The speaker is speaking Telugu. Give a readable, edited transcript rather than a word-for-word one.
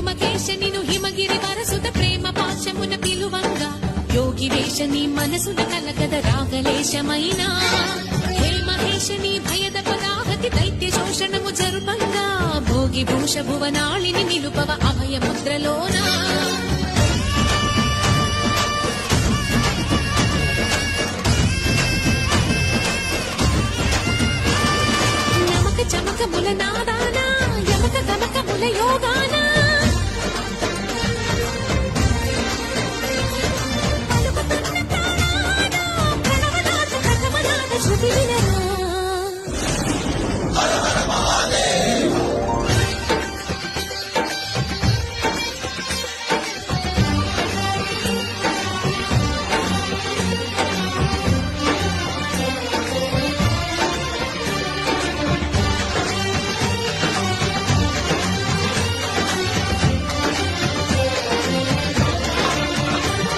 హేమకేశ నిను హిమగిరి వరసుత ప్రేమ పాశమున పిలువంగా యోగి వేష నీ మనసున కలగద రాగలేశమైనా హే మహేశ నీ భయద పదాహతి దైత్య శోషణము జరుపంగా భోగి భూష భువనాళిని నిలుపవ అభయ ముద్రలోనా నమక చమక ముల నాదానా యమక గమక ముల యోగా